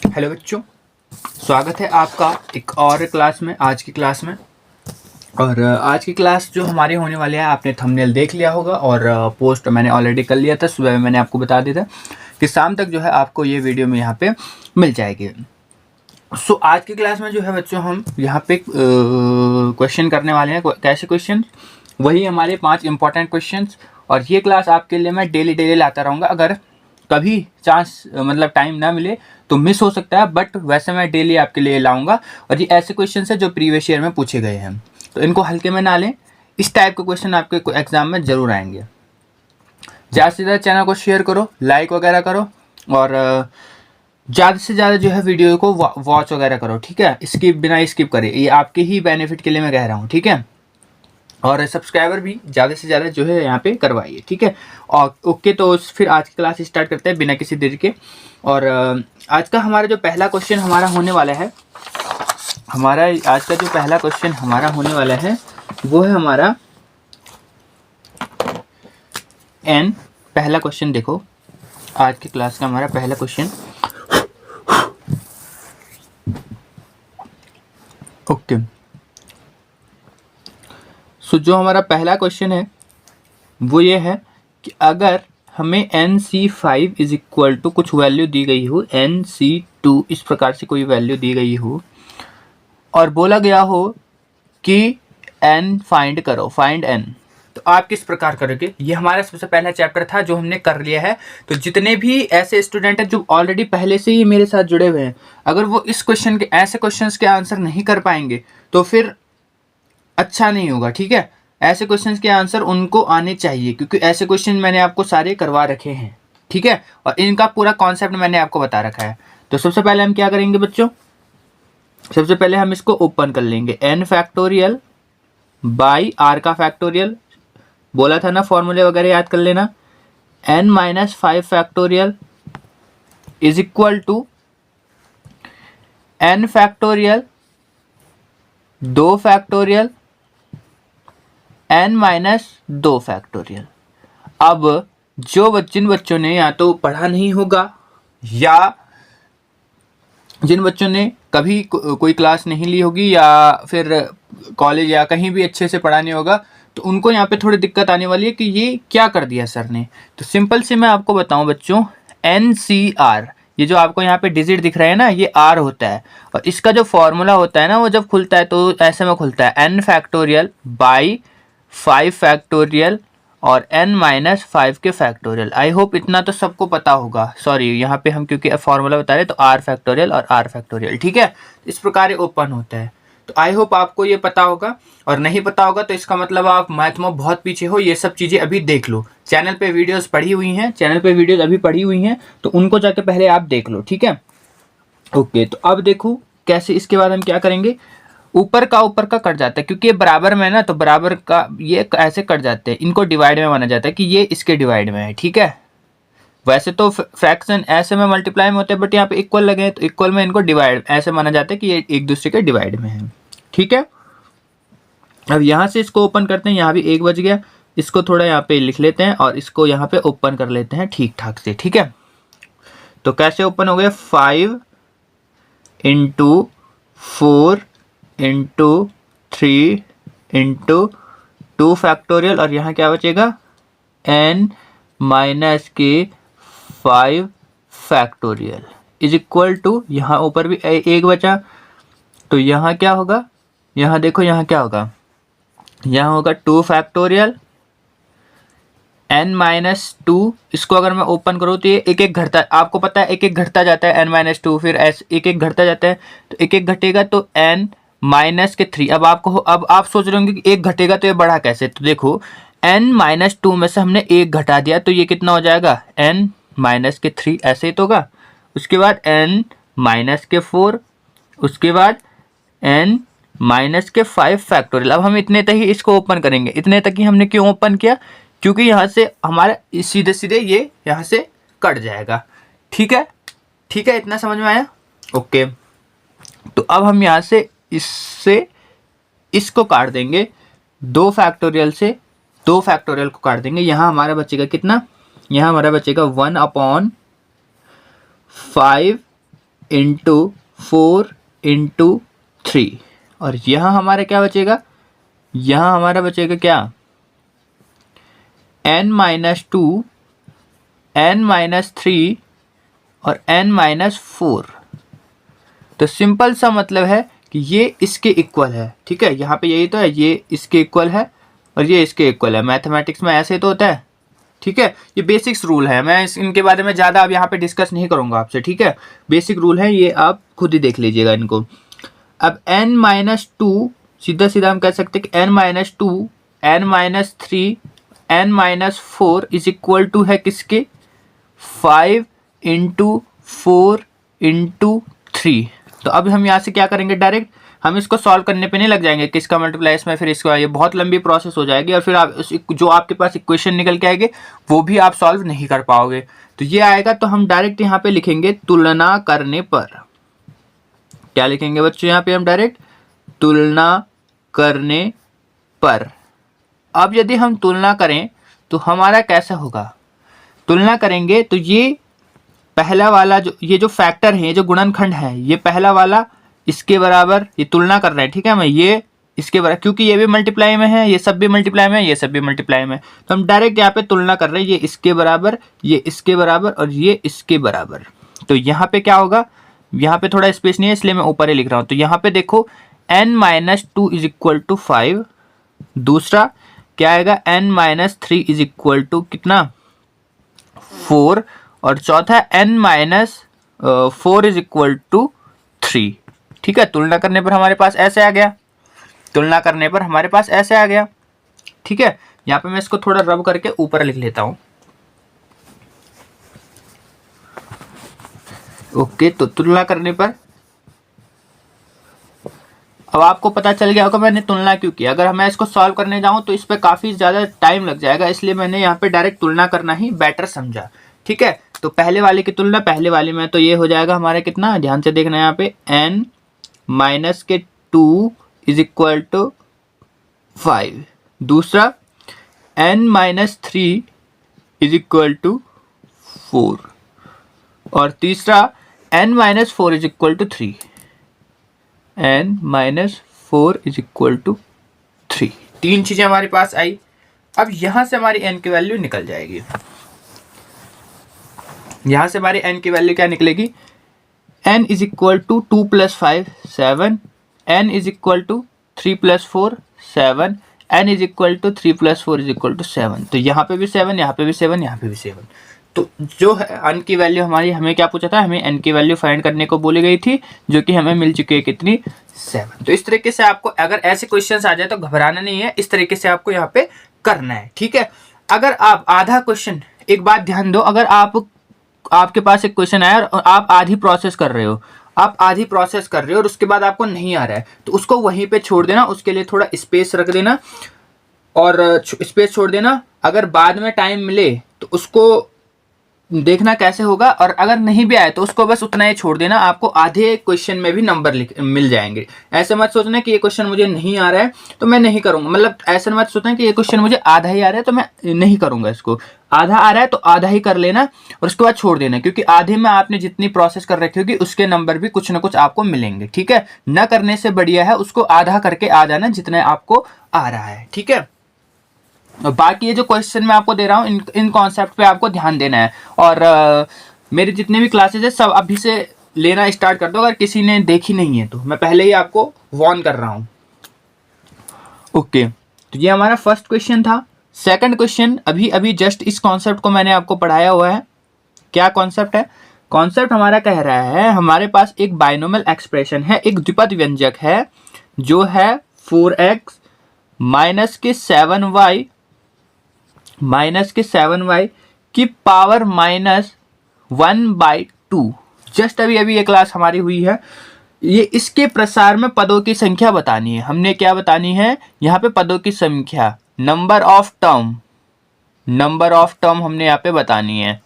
Hello बच्चों, स्वागत है आपका एक और क्लास में। आज की क्लास में और आज की क्लास जो हमारी होने वाली है, आपने थंबनेल देख लिया होगा और पोस्ट मैंने ऑलरेडी कर लिया था। सुबह में मैंने आपको बता दिया था कि शाम तक जो है आपको ये वीडियो में यहाँ पे मिल जाएगी। सो आज की क्लास में जो है बच्चों, हम यहाँ पे क्वेश्चन करने वाले हैं। कैसे क्वेश्चन? वही हमारे 5 इंपॉर्टेंट क्वेश्चंस। और ये क्लास आपके लिए मैं डेली लाता रहूँगा। अगर कभी चांस मतलब टाइम ना मिले तो मिस हो सकता है, बट वैसे मैं डेली आपके लिए लाऊंगा। और ये ऐसे क्वेश्चन है जो प्रीवियस ईयर में पूछे गए हैं, तो इनको हल्के में ना लें। इस टाइप के क्वेश्चन आपके एग्जाम में जरूर आएंगे। ज़्यादा से ज़्यादा चैनल को शेयर करो, लाइक वगैरह करो, और ज़्यादा से ज़्यादा जो है वीडियो को वॉच वगैरह करो, ठीक है। बिना स्किप करे, ये आपके ही बेनिफिट के लिए मैं कह रहा हूँ, ठीक है। और सब्सक्राइबर भी ज़्यादा से ज़्यादा जो है यहाँ पे करवाइए, ठीक है। और ओके, तो फिर आज की क्लास स्टार्ट करते हैं बिना किसी देरी के। और आज का हमारा जो पहला क्वेश्चन हमारा होने वाला है, आज का जो पहला क्वेश्चन हमारा होने वाला है वो है हमारा एन। पहला क्वेश्चन देखो, आज की क्लास का हमारा पहला क्वेश्चन। ओके, सो जो हमारा पहला क्वेश्चन है वो ये है कि अगर हमें NC5 इज इक्वल टू कुछ वैल्यू दी गई हो, NC2 इस प्रकार से कोई वैल्यू दी गई हो, और बोला गया हो कि n फाइंड करो, फाइंड n, तो आप किस प्रकार करोगे? ये हमारा सबसे पहला चैप्टर था जो हमने कर लिया है। तो जितने भी ऐसे स्टूडेंट हैं जो ऑलरेडी पहले से ही मेरे साथ जुड़े हुए हैं, अगर वो इस क्वेश्चन के ऐसे क्वेश्चंस के आंसर नहीं कर पाएंगे तो फिर अच्छा नहीं होगा, ठीक है। ऐसे क्वेश्चंस के आंसर उनको आने चाहिए, क्योंकि ऐसे क्वेश्चन मैंने आपको सारे करवा रखे हैं, ठीक है। और इनका पूरा कॉन्सेप्ट मैंने आपको बता रखा है। तो सबसे पहले हम क्या करेंगे बच्चों, सबसे पहले हम इसको ओपन कर लेंगे। n फैक्टोरियल बाई r का फैक्टोरियल, बोला था ना, फॉर्मूले वगैरह याद कर लेना। n minus 5 factorial is equal to n factorial 2 factorial n minus 2 factorial. अब जिन बच्चों ने या तो पढ़ा नहीं होगा, या जिन बच्चों ने कभी कोई क्लास नहीं ली होगी, या फिर कॉलेज या कहीं भी अच्छे से पढ़ा नहीं होगा, तो उनको यहाँ पे थोड़ी दिक्कत आने वाली है कि ये क्या कर दिया सर ने। तो सिंपल से मैं आपको बताऊं बच्चों, NCR, ये जो आपको यहाँ पे डिजिट दिख रहा है ना, ये R होता है। और इसका जो फॉर्मूला होता है ना, वो जब खुलता है तो ऐसे में खुलता है, n फैक्टोरियल बाई 5 फैक्टोरियल और n माइनस 5 के फैक्टोरियल। आई होप इतना तो सबको पता होगा। सॉरी, यहाँ पे हम क्योंकि फॉर्मूला बता रहे हैं तो r फैक्टोरियल और r फैक्टोरियल, ठीक है। इस प्रकार ओपन होता है। तो आई होप आपको ये पता होगा, और नहीं पता होगा तो इसका मतलब आप मैथ में बहुत पीछे हो। ये सब चीज़ें अभी देख लो, चैनल पे वीडियोस पड़ी हुई हैं, चैनल पे वीडियोस अभी पड़ी हुई हैं, तो उनको जाके पहले आप देख लो, ठीक है। ओके, तो अब देखो कैसे। इसके बाद हम क्या करेंगे, ऊपर का कट जाता है, क्योंकि ये बराबर में है ना, तो बराबर का ये ऐसे कट जाते हैं। इनको डिवाइड में माना जाता है कि ये इसके डिवाइड में है, ठीक है। वैसे तो फ्रैक्शन ऐसे में मल्टीप्लाई में होते हैं, बट यहाँ पे इक्वल लगे हैं तो इक्वल में इनको डिवाइड ऐसे माना जाता है कि ये एक दूसरे के डिवाइड में है, ठीक है। अब यहाँ से इसको ओपन करते हैं, यहाँ भी 1 बज गया। इसको थोड़ा यहाँ पे लिख लेते हैं और इसको यहाँ पे ओपन कर लेते हैं ठीक ठाक से, ठीक है। तो कैसे ओपन हो गया, 5 इंटू 4 इंटू 3 इंटू 2 फैक्टोरियल, और यहाँ क्या बचेगा, n माइनस के 5 फैक्टोरियल इज इक्वल टू, यहाँ ऊपर भी 1 बचा, तो यहाँ क्या होगा, यहाँ देखो यहाँ क्या होगा, यहाँ होगा 2 फैक्टोरियल n माइनस 2। इसको अगर मैं ओपन करूँ तो ये एक एक घटता, आपको पता है एक एक घटता जाता है, n माइनस 2, फिर एक एक घटता जाता है, तो एक एक घटेगा तो n माइनस के 3। अब आप सोच रहे होंगे कि एक घटेगा तो ये बढ़ा कैसे, तो देखो n माइनस 2 में से हमने एक घटा दिया, तो ये कितना हो जाएगा, n माइनस के 3, ऐसे ही तो होगा। उसके बाद n माइनस के 4, उसके बाद n माइनस के 5 फैक्टोरियल। अब हम इतने तक ही इसको ओपन करेंगे। इतने तक ही हमने क्यों ओपन किया, क्योंकि यहाँ से हमारा सीधे सीधे ये यहाँ से कट जाएगा, ठीक है, ठीक है। इतना समझ में आया? ओके, तो अब हम यहाँ से इससे इसको काट देंगे, 2 फैक्टोरियल से 2 फैक्टोरियल को काट देंगे। यहाँ हमारा बचेगा कितना, यहाँ हमारा बचेगा 1/5 इंटू 4 इंटू 3, और यहाँ हमारा क्या बचेगा, यहाँ हमारा बचेगा क्या, n माइनस 2, n माइनस 3 और n माइनस 4। तो सिंपल सा मतलब है कि ये इसके इक्वल है, ठीक है, यहाँ पे यही तो है, ये इसके इक्वल है और ये इसके इक्वल है। मैथमेटिक्स में ऐसे तो होता है, ठीक है। ये बेसिक्स रूल है, मैं इनके बारे में ज़्यादा अब यहाँ पे डिस्कस नहीं करूँगा आपसे, ठीक है। बेसिक रूल है ये, आप खुद ही देख लीजिएगा इनको। अब n माइनस 2 सीधा सीधा हम कह सकते हैं कि n minus 2, n minus 3, n minus 4 is equal to है किसके, 5 इंटू 4 इंटू 3। तो अब हम यहाँ से क्या करेंगे, डायरेक्ट हम इसको सॉल्व करने पे नहीं लग जाएंगे, किसका मल्टीप्लाई इसमें फिर इसका, ये बहुत लंबी प्रोसेस हो जाएगी और फिर आप जो आपके पास इक्वेशन निकल के आएंगे वो भी आप सॉल्व नहीं कर पाओगे। तो ये आएगा, तो हम डायरेक्ट यहाँ पे लिखेंगे तुलना करने पर। क्या लिखेंगे बच्चों, यहाँ पे हम डायरेक्ट तुलना करने पर। अब यदि हम तुलना करें तो हमारा कैसा होगा, तुलना करेंगे तो ये पहला वाला ये जो फैक्टर है, ये जो गुणनखंड है, ये पहला वाला इसके बराबर, ये तुलना कर रहे हैं, ठीक है, मैं ये इसके बराबर, क्योंकि ये भी मल्टीप्लाई में है, ये सब भी मल्टीप्लाई में है, ये सब भी मल्टीप्लाई में है, तो हम डायरेक्ट यहाँ पे तुलना कर रहे हैं, ये इसके बराबर, ये इसके बराबर और ये इसके बराबर। तो यहाँ पे क्या होगा, यहाँ पे थोड़ा स्पेस नहीं है इसलिए मैं ऊपर ही लिख रहा हूँ। तो यहाँ पे देखो n minus 2 is equal to 5, दूसरा क्या आएगा, n minus 3 is equal to कितना, 4, और चौथा n minus 4 is equal to 3, ठीक है। तुलना करने पर हमारे पास ऐसे आ गया, तुलना करने पर हमारे पास ऐसे आ गया, ठीक है। यहाँ पे मैं इसको थोड़ा रब करके ऊपर लिख लेता हूँ। ओके, तो तुलना करने पर अब आपको पता चल गया होगा मैंने तुलना क्यों किया। अगर मैं इसको सॉल्व करने जाऊं तो इस पर काफ़ी ज़्यादा टाइम लग जाएगा, इसलिए मैंने यहाँ पे डायरेक्ट तुलना करना ही बेटर समझा, ठीक है। तो पहले वाले की तुलना पहले वाले में, तो ये हो जाएगा हमारे कितना, ध्यान से देखना यहाँ पे, n माइनस के 2 इज इक्वल टू 5, दूसरा n minus 3 is equal to 4, और तीसरा n minus 4 is equal to 3, n minus 4 is equal to 3। तीन चीज़ें हमारे पास आई। अब यहाँ से हमारी n की वैल्यू निकल जाएगी, यहाँ से हमारी n की वैल्यू क्या निकलेगी, n is equal to 2 plus 5 7, n is equal to 3 plus 4 7, n is equal to 3 plus 4 is equal to 7। तो यहाँ पे भी 7, यहाँ पे भी 7, यहाँ पे भी 7। तो जो है n की वैल्यू हमारी, हमें क्या पूछा था, हमें n की वैल्यू फाइंड करने को बोली गई थी, जो कि हमें मिल चुकी है कितनी, 7। तो इस तरीके से आपको अगर ऐसे क्वेश्चंस आ जाए तो घबराना नहीं है, इस तरीके से आपको यहाँ पे करना है, ठीक है। अगर आप आधा क्वेश्चन, एक बात ध्यान दो, अगर आपके पास एक क्वेश्चन आया और आप आधी प्रोसेस कर रहे हो, आप आधी प्रोसेस कर रहे हो और उसके बाद आपको नहीं आ रहा है, तो उसको वहीं पे छोड़ देना, उसके लिए थोड़ा स्पेस रख देना और स्पेस छोड़ देना। अगर बाद में टाइम मिले तो उसको देखना कैसे होगा, और अगर नहीं भी आए तो उसको बस उतना ही छोड़ देना, आपको आधे क्वेश्चन में भी नंबर मिल जाएंगे। ऐसे मत सोचना कि ये क्वेश्चन मुझे नहीं आ रहा है तो मैं नहीं करूंगा, मतलब ऐसे मत सोचना कि ये क्वेश्चन मुझे आधा ही आ रहा है तो मैं नहीं करूंगा इसको। आधा आ रहा है तो आधा ही कर लेना और उसके बाद छोड़ देना, क्योंकि आधे में आपने जितनी प्रोसेस कर रखी होगी उसके नंबर भी कुछ ना कुछ आपको मिलेंगे, ठीक है। न करने से बढ़िया है उसको आधा करके आ जाना जितना आपको आ रहा है, ठीक है। और बाकी ये जो क्वेश्चन मैं आपको दे रहा हूँ इन कॉन्सेप्ट पे आपको ध्यान देना है, और मेरे जितने भी क्लासेज है सब अभी से लेना स्टार्ट कर दो। अगर किसी ने देखी नहीं है तो मैं पहले ही आपको वार्न कर रहा हूँ, ओके। तो ये हमारा फर्स्ट क्वेश्चन था। सेकंड क्वेश्चन, अभी अभी जस्ट इस कॉन्सेप्ट को मैंने आपको पढ़ाया हुआ है। क्या कॉन्सेप्ट है, कॉन्सेप्ट हमारा कह रहा है हमारे पास एक बाइनोमियल एक्सप्रेशन है, एक द्विपद व्यंजक है जो है 4x माइनस के 7y की पावर -1/2। जस्ट अभी अभी ये क्लास हमारी हुई है। ये इसके प्रसार में पदों की संख्या बतानी है। हमने क्या बतानी है यहाँ पे, पदों की संख्या, नंबर ऑफ टर्म हमने यहाँ पे बतानी है।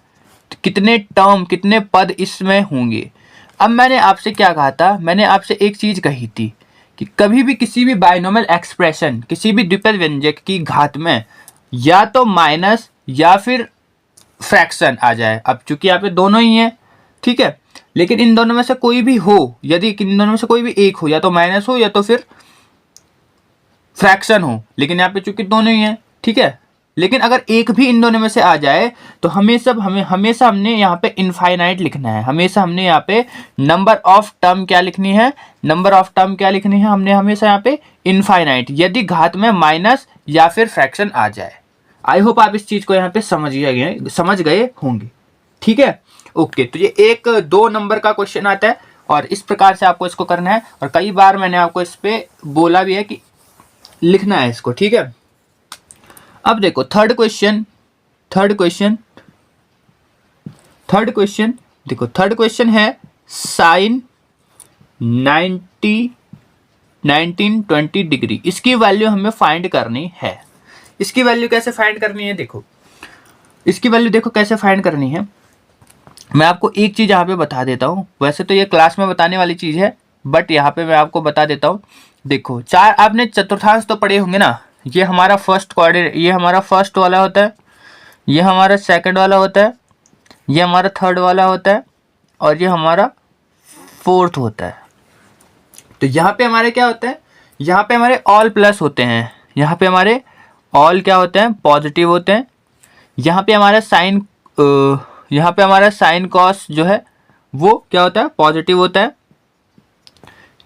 तो कितने टर्म, कितने पद इसमें होंगे। अब मैंने आपसे क्या कहा था, मैंने आपसे एक चीज कही थी कि कभी भी किसी भी बाइनोमियल एक्सप्रेशन, किसी भी द्विपद व्यंजक की घात में या तो माइनस या फिर फ्रैक्शन आ जाए। अब चूंकि यहाँ पे दोनों ही है, ठीक है, लेकिन इन दोनों में से कोई भी हो, यदि इन दोनों में से कोई भी एक हो, या तो माइनस हो या तो फिर फ्रैक्शन हो, लेकिन यहाँ पे चूंकि दोनों ही है, ठीक है। लेकिन अगर एक भी इन दोनों में से आ जाए तो हमेशा हमने यहाँ पे इनफाइनाइट लिखना है। हमेशा हमने यहाँ पे नंबर ऑफ टर्म क्या लिखनी है, नंबर ऑफ टर्म क्या लिखनी है, हमने हमेशा यहाँ पे इनफाइनाइट, यदि घात में माइनस या फिर फ्रैक्शन आ जाए। आई होप आप इस चीज को यहाँ पे समझ गए होंगे, ठीक है। ओके, तो ये एक 2 नंबर का क्वेश्चन आता है और इस प्रकार से आपको इसको करना है, और कई बार मैंने आपको इस पे बोला भी है कि लिखना है इसको, ठीक है। अब देखो थर्ड क्वेश्चन देखो, थर्ड क्वेश्चन है साइन 1920 डिग्री। इसकी वैल्यू हमें फाइंड करनी है। इसकी वैल्यू कैसे फाइंड करनी है, देखो इसकी वैल्यू देखो कैसे फाइंड करनी है। मैं आपको एक चीज यहाँ पे बता देता हूँ, वैसे तो ये क्लास में बताने वाली चीज है, बट यहाँ पे मैं आपको बता देता हूँ। देखो चार, आपने चतुर्थांश तो पढ़े होंगे ना, ये हमारा फर्स्ट क्वाड्रेंट, ये हमारा फर्स्ट वाला होता है, ये हमारा सेकंड वाला होता है, ये हमारा थर्ड वाला होता है, और ये हमारा फोर्थ होता है। तो यहाँ पे हमारे क्या होता है, यहाँ पे हमारे ऑल प्लस होते हैं, यहाँ पे हमारे ऑल क्या होते हैं, पॉजिटिव होते हैं। यहाँ पे हमारा साइन कॉस जो है वो क्या होता है, पॉजिटिव होता है।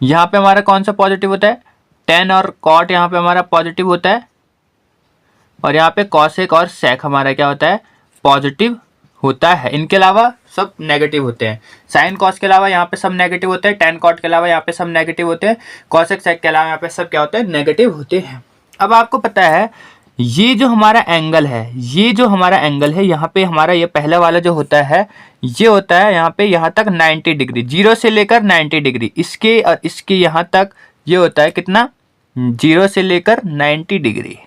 यहाँ पे हमारा कौन सा पॉजिटिव होता है, टेन और कॉट यहाँ पे हमारा पॉजिटिव होता है, और यहाँ पे कॉसेक और सेक हमारा क्या होता है, पॉजिटिव होता है। इनके अलावा सब नेगेटिव होते हैं। साइन कॉस के अलावा यहाँ पे सब नेगेटिव होते हैं, टेन कॉट के अलावा यहाँ पे सब नेगेटिव होते हैं, कॉसेक सेक के अलावा यहाँ पे सब क्या होता है, नेगेटिव होते हैं। अब आपको पता है ये जो हमारा एंगल है, यहाँ पे हमारा ये पहला वाला जो होता है, ये होता है यहाँ पे यहाँ तक 90 डिग्री, 0 से लेकर 90 डिग्री। इसके और इसके यहाँ तक ये होता है कितना, 0 से लेकर 90 डिग्री।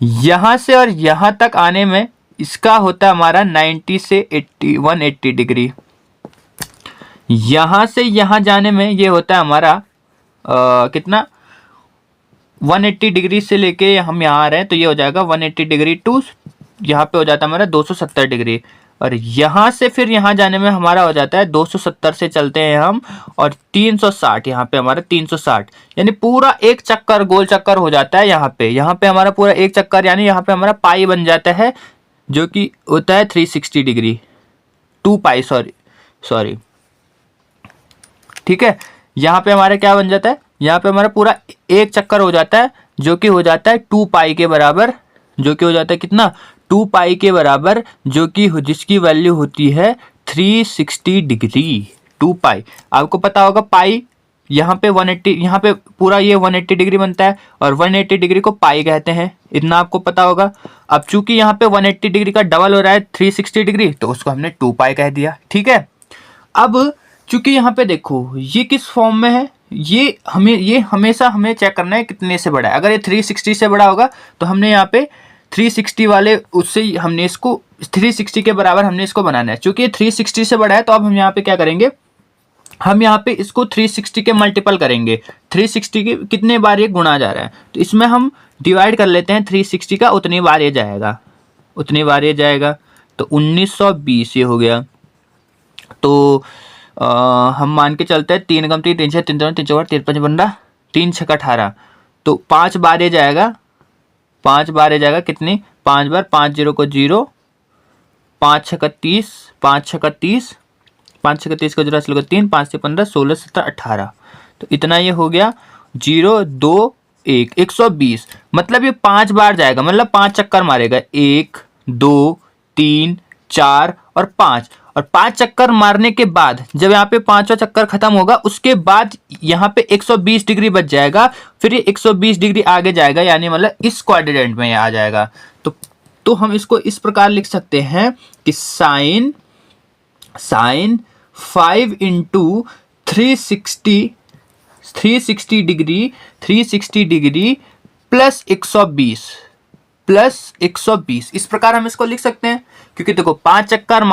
यहाँ से और यहाँ तक आने में इसका होता है हमारा 90 से 180 डिग्री। यहाँ से यहाँ जाने में ये होता है हमारा कितना, 180 डिग्री से लेके हम यहाँ आ रहे हैं, तो ये हो जाएगा 180 डिग्री टू यहाँ पे हो जाता है हमारा 270 डिग्री। और यहाँ से फिर यहाँ जाने में हमारा हो जाता है 270 से चलते हैं हम, और 360 यहाँ पे हमारा 360, यानी पूरा एक चक्कर गोल चक्कर हो जाता है। यहाँ पे हमारा पूरा एक चक्कर, यानी यहाँ पे हमारा पाई बन जाता है, जो कि होता है 360 डिग्री, 2 पाई, सॉरी, ठीक है। यहाँ पे हमारा क्या बन जाता है, यहाँ पे हमारा पूरा एक चक्कर हो जाता है, जो कि हो जाता है 2 पाई के बराबर, जो कि हो जाता है कितना, 2 पाई के बराबर, जो कि जिसकी वैल्यू होती है 360 डिग्री। 2 पाई आपको पता होगा, पाई यहाँ पे 180, यहाँ पे पूरा ये 180 डिग्री बनता है, और 180 डिग्री को पाई कहते हैं, इतना आपको पता होगा। अब चूंकि यहाँ पे 180 डिग्री का डबल हो रहा है 360 डिग्री, तो उसको हमने 2 पाई कह दिया, ठीक है। अब चूंकि यहाँ पे देखो ये किस फॉर्म में है, ये हमेशा हमें चेक करना है कितने से बड़ा है। अगर ये 360 से बड़ा होगा तो हमने यहाँ पे 360 वाले उससे हमने इसको 360 के बराबर हमने इसको बनाना है। चूंकि ये 360 से बड़ा है, तो अब हम यहाँ पे क्या करेंगे, हम यहाँ पे इसको 360 के मल्टीपल करेंगे। 360 के कितने बार ये गुणा जा रहा है, तो इसमें हम डिवाइड कर लेते हैं 360 का, उतनी बार ये जाएगा, तो 1920 ये हो गया। तो हम मान के चलते हैं 3 × 3 3 6 3 3 3 4 3 5 15 3 6 18, तो 5 बार ये जाएगा, 5 बार ये जाएगा कितनी, 5 बार, 5 0 को 0, 5 6 30, 5 6 30, 5 6 30 को 0 को 3, 5 से 15 16 17 18, तो इतना ये हो गया 0 2 1 120। मतलब ये 5 बार जाएगा, मतलब 5 चक्कर मारेगा, 1 2 3 4 और 5, और 5 चक्कर मारने के बाद जब यहाँ पे 5वां चक्कर खत्म होगा, उसके बाद यहाँ पे 120 डिग्री बच जाएगा, फिर ये 120 डिग्री आगे जाएगा, यानी मतलब इस क्वाड्रेंट में ये आ जाएगा। तो हम इसको इस प्रकार लिख सकते हैं कि साइन 5 × 360 डिग्री प्लस 120, इस प्रकार हम इसको लिख सकते हैं। क्योंकि देखो 5 चक्कर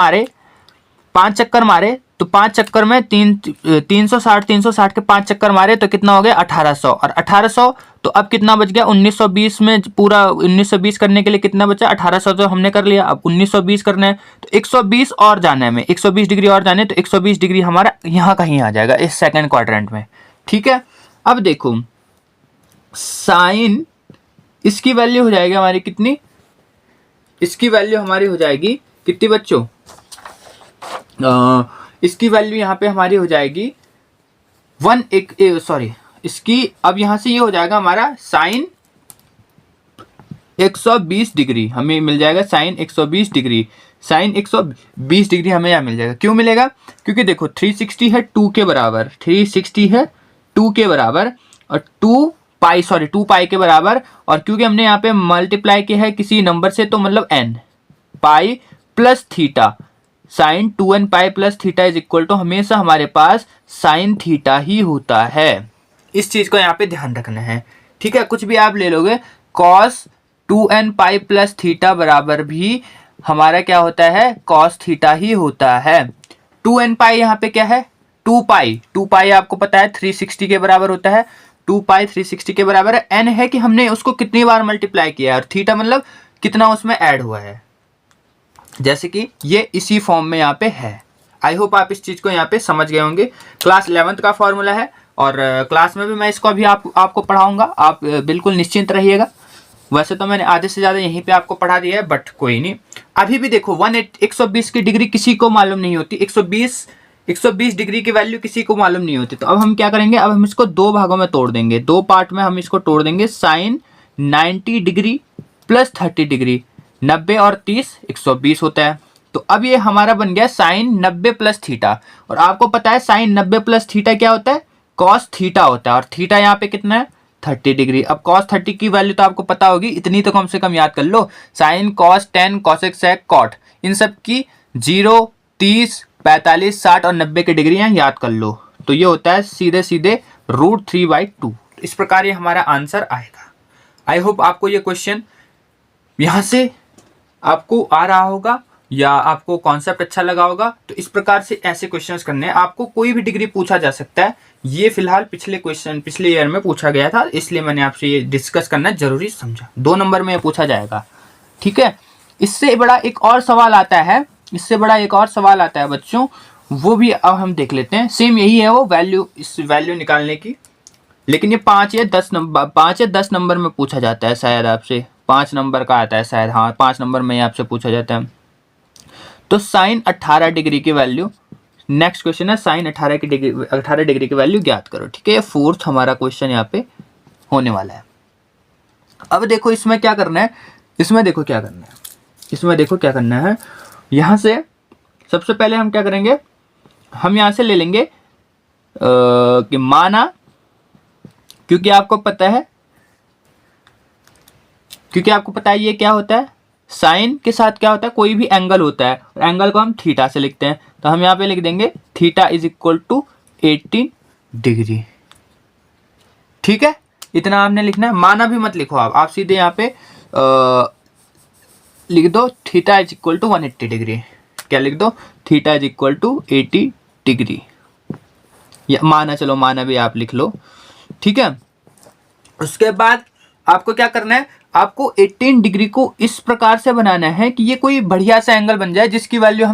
मारे तो 5 चक्कर में 360 के 5 चक्कर मारे तो कितना हो गया 1800, और 1800 तो अब कितना बच गया 1920 में, पूरा 1920 करने के लिए कितना बचा 1800 तो हमने कर लिया, अब 1920 करना है तो 120 और जाना है, हमें 120 डिग्री और जाने, तो 120 डिग्री हमारा यहाँ कहीं आ जाएगा इस सेकंड क्वाड्रेंट में। ठीक है, अब देखो साइन इसकी वैल्यू हो जाएगी हमारी कितनी, इसकी वैल्यू हमारी हो जाएगी कितनी बच्चों, इसकी वैल्यू यहाँ पे हमारी हो जाएगी इसकी अब यहाँ से ये हो जाएगा हमारा साइन 120 डिग्री हमें मिल जाएगा, साइन 120 डिग्री, साइन 120 डिग्री हमें यहाँ मिल जाएगा। क्यों मिलेगा, क्योंकि देखो 360 है 2 के बराबर, 360 है 2 के बराबर और 2 पाई के बराबर, और क्योंकि हमने यहाँ पे मल्टीप्लाई किया है किसी नंबर से तो मतलब n, pi plus theta, sine 2n pi plus theta is equal to हमेशा हमारे पास साइन थीटा ही होता है। इस चीज को यहाँ पे ध्यान रखना है। ठीक है, कुछ भी आप ले लोगे cos 2n pi plus theta बराबर भी हमारा क्या होता है, कॉस थीटा ही होता है। 2n पाई यहाँ पे क्या है 2 पाई आपको पता है 360 के बराबर होता है, 2 पाई 360 के बराबर है। n है कि हमने उसको कितनी बार मल्टीप्लाई किया है, और थीटा मतलब कितना उसमें ऐड हुआ है, जैसे कि ये इसी फॉर्म में यहाँ पे है। आई होप आप इस चीज को यहाँ पे समझ गए होंगे। क्लास 11th का फॉर्मूला है और क्लास में भी मैं इसको अभी आपको पढ़ाऊंगा, आप बिल्कुल निश्चिंत रहिएगा। वैसे तो मैंने आधे से ज़्यादा यहीं पे आपको पढ़ा दिया है, बट कोई नहीं। अभी भी देखो 120 की डिग्री किसी को मालूम नहीं होती, 120 डिग्री की वैल्यू किसी को मालूम नहीं होती। तो अब हम क्या करेंगे, अब हम इसको दो भागों में तोड़ देंगे, दो पार्ट में हम इसको तोड़ देंगे। साइन 90 डिग्री प्लस 30 डिग्री, 90 और 30 120 होता है। तो अब ये हमारा बन गया साइन 90 प्लस थीटा, और आपको पता है साइन 90 प्लस थीटा क्या होता है, कॉस थीटा होता है, और थीटा यहाँ पे कितना है 30 डिग्री। अब कॉस 30 की वैल्यू तो आपको पता होगी, इतनी तो कम से कम याद कर लो, sine cos tan cosec sec cot, इन सब की 0 30 45 60 और 90 की डिग्रियां याद कर लो। तो ये होता है सीधे सीधे √3/2। इस प्रकार ये हमारा आंसर आएगा। आई होप आपको ये क्वेश्चन यहाँ से आपको आ रहा होगा या आपको कॉन्सेप्ट अच्छा लगा होगा। तो इस प्रकार से ऐसे क्वेश्चंस करने हैं, आपको कोई भी डिग्री पूछा जा सकता है। ये फिलहाल पिछले ईयर में पूछा गया था, इसलिए मैंने आपसे ये डिस्कस करना जरूरी समझा। 2 नंबर में पूछा जाएगा। ठीक है, इससे बड़ा एक और सवाल आता है, बच्चों, वो भी अब हम देख लेते हैं। सेम यही है वो वैल्यू, इस वैल्यू निकालने की, लेकिन ये 5 या 10 नंबर में पूछा जाता है शायद आपसे, 5 नंबर का आता है शायद, हाँ 5 नंबर में आपसे पूछा जाता है। तो साइन 18 डिग्री की वैल्यू, नेक्स्ट क्वेश्चन है साइन 18 डिग्री की वैल्यू ज्ञात करो। ठीक है, ये 4th हमारा क्वेश्चन यहाँ पे होने वाला है। अब देखो इसमें क्या करना है, इसमें देखो क्या करना है। यहाँ से सबसे पहले हम क्या करेंगे, हम यहाँ से ले लेंगे कि माना, क्योंकि आपको पता है ये क्या होता है, साइन के साथ क्या होता है, कोई भी एंगल होता है, और एंगल को हम थीटा से लिखते हैं। तो हम यहाँ पे लिख देंगे theta is equal to 18 degree. ठीक है, इतना आपने लिखना है, माना भी मत लिखो आप सीधे यहाँ पे लिख दो theta is equal to 180 degree. क्या लिख दो, theta is equal to 80 degree, या माना भी आप लिख लो। ठीक है, उसके बाद आपको क्या करना है, आपको 18 डिग्री को इस प्रकार से बनाना है कि ये कोई बढ़िया सा एंगल बन जाए जिसकी वैल्यू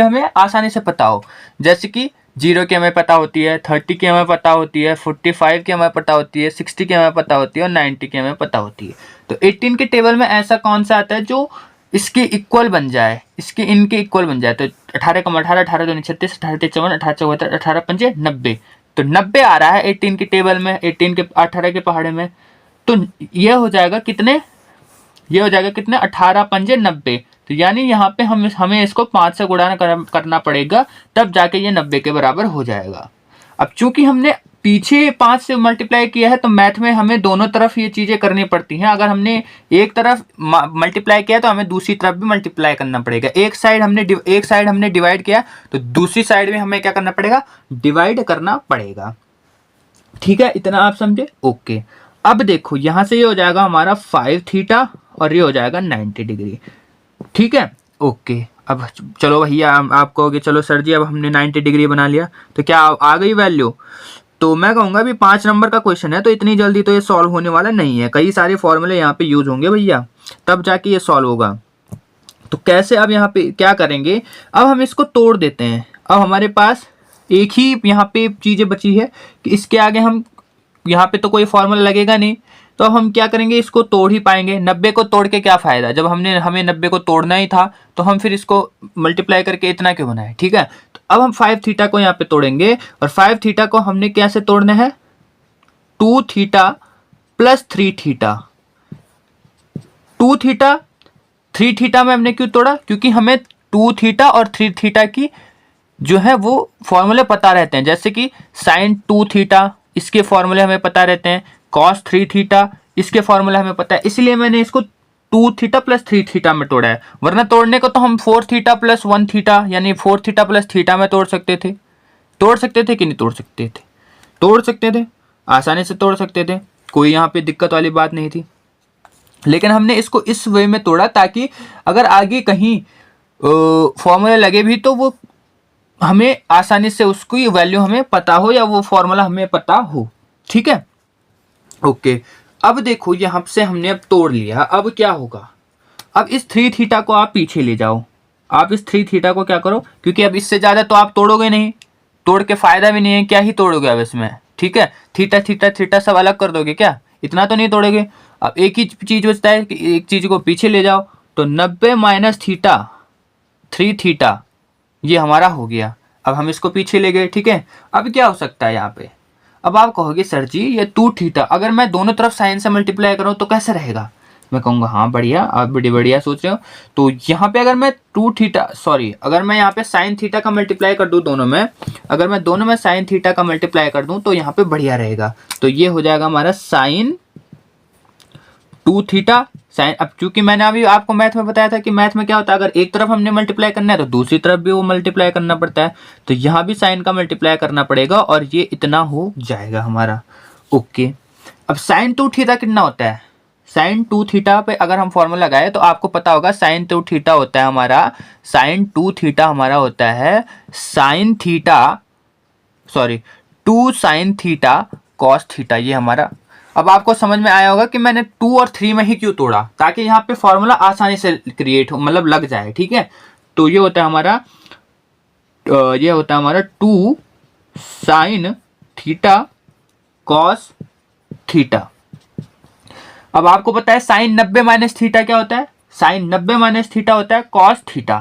हमें आसानी से पता हो। जैसे कि 0 की हमें पता होती है, 30 की हमें पता होती है, 45 की हमें पता होती है, 60 की हमें पता होती है और 90 की हमें पता होती है। तो 18 के टेबल में ऐसा कौन सा आता है जो इसके इक्वल बन जाए, इनके इक्वल बन जाए। तो 18 कम 18, 18 दूनी 36, 18 तीन 54, 18 चौहत्तर, 18 पंजे 90। तो 90 आ रहा है 18 के टेबल में, 18 के पहाड़े में। तो ये हो जाएगा कितने, 18 पंजे 90। तो यानी यहाँ पे हमें इसको 5 से गुणा करना पड़ेगा, तब जाके ये 90 के बराबर हो जाएगा। अब चूंकि हमने पीछे 5 से मल्टीप्लाई किया है, तो मैथ में हमें दोनों तरफ ये चीज़ें करनी पड़ती हैं। अगर हमने एक तरफ मल्टीप्लाई किया तो हमें दूसरी तरफ भी मल्टीप्लाई करना पड़ेगा। एक साइड हमने डिवाइड किया तो दूसरी साइड में हमें क्या करना पड़ेगा, डिवाइड करना पड़ेगा। ठीक है, इतना आप समझे। ओके, अब देखो यहाँ से ये हो जाएगा हमारा 5 थीटा और ये हो जाएगा 90 डिग्री। ठीक है, ओके। अब चलो भैया आप कहोगे चलो सर जी अब हमने 90 डिग्री बना लिया तो क्या आ गई वैल्यू? तो मैं कहूँगा भी 5 नंबर का क्वेश्चन है तो इतनी जल्दी तो ये सॉल्व होने वाला नहीं है, कई सारे फॉर्मूले यहाँ पे यूज होंगे भैया, तब जाके ये सॉल्व होगा। तो कैसे, अब यहाँ पे क्या करेंगे, अब हम इसको तोड़ देते हैं। अब हमारे पास एक ही यहाँ पे चीज़ें बची है कि इसके आगे हम यहाँ पे तो कोई फॉर्मूला लगेगा नहीं, तो अब हम क्या करेंगे, इसको तोड़ ही पाएंगे। 90 को तोड़ के क्या फ़ायदा, जब हमें 90 को तोड़ना ही था तो हम फिर इसको मल्टीप्लाई करके इतना क्यों बनाए, ठीक है। तो अब हम 5 थीटा को यहाँ पे तोड़ेंगे और 5 थीटा को हमने कैसे तोड़ना है, 2 theta plus 3 theta. 2 theta 3 theta में हमने क्यों तोड़ा, क्योंकि हमें 2 थीटा और 3 थीटा की जो है वो फॉर्मूले पता रहते हैं, जैसे कि साइन 2 थीटा इसके फॉर्मूले हमें पता रहते हैं, कॉस 3 थीटा इसके फॉर्मूले हमें पता है, इसलिए मैंने इसको 2 थीटा प्लस 3 थीटा में तोड़ा है। वरना तोड़ने को तो हम 4 थीटा प्लस 1 थीटा यानी 4 थीटा प्लस थीटा में तोड़ सकते थे कि नहीं तोड़ सकते थे, तोड़ सकते थे, आसानी से तोड़ सकते थे, कोई यहाँ पे दिक्कत वाली बात नहीं थी। लेकिन हमने इसको इस वे में तोड़ा ताकि अगर आगे कहीं फॉर्मूला लगे भी तो वो हमें आसानी से उसकी वैल्यू हमें पता हो या वो फॉर्मूला हमें पता हो, ठीक है। ओके, अब देखो यहाँ से हमने अब तोड़ लिया, अब क्या होगा, अब इस 3 थीटा को आप पीछे ले जाओ। आप इस 3 थीटा को क्या करो, क्योंकि अब इससे ज़्यादा तो आप तोड़ोगे नहीं, तोड़ के फायदा भी नहीं है, क्या ही तोड़ोगे अब इसमें, ठीक है। थीटा थीटा थीटा सब अलग कर दोगे क्या, इतना तो नहीं तोड़ोगे। अब एक ही चीज़ बचता है कि एक चीज़ को पीछे ले जाओ, तो 90 माइनस थीटा 3 थीटा ये हमारा हो गया। अब हम इसको पीछे ले गए, ठीक है। अब क्या हो सकता है यहाँ पे, अब आप कहोगे सर जी ये 2 थीटा अगर मैं दोनों तरफ साइन से मल्टीप्लाई करूँ तो कैसे रहेगा। मैं कहूँगा हाँ बढ़िया, आप बड़ी बढ़िया सोच रहे हो। तो यहाँ पे अगर मैं 2 थीटा अगर मैं यहाँ पे साइन थीटा का मल्टीप्लाई कर दूँ दोनों में, अगर मैं दोनों में साइन थीटा का मल्टीप्लाई कर दूँ तो यहाँ पे बढ़िया रहेगा। तो ये हो जाएगा हमारा साइन 2 थीटा साइन। अब चूंकि मैंने अभी आपको मैथ में बताया था कि मैथ में क्या होता है, अगर एक तरफ हमने मल्टीप्लाई करना है तो दूसरी तरफ भी वो मल्टीप्लाई करना पड़ता है, तो यहाँ भी साइन का मल्टीप्लाई करना पड़ेगा और ये इतना हो जाएगा हमारा। ओके, अब साइन 2 थीटा कितना होता है, साइन 2 थीटा पे अगर हम फॉर्मूला लगाए तो आपको पता होगा साइन 2 थीटा होता है हमारा, साइन 2 थीटा हमारा होता है sine theta 2 sine theta cos theta, ये हमारा। अब आपको समझ में आया होगा कि मैंने 2 और 3 में ही क्यों तोड़ा, ताकि यहाँ पे फॉर्मूला आसानी से क्रिएट हो, मतलब लग जाए, ठीक है। तो ये होता है हमारा 2 साइन थीटा कॉस थीटा। अब आपको पता है साइन 90 माइनस थीटा क्या होता है, साइन 90 माइनस थीटा होता है कॉस थीटा।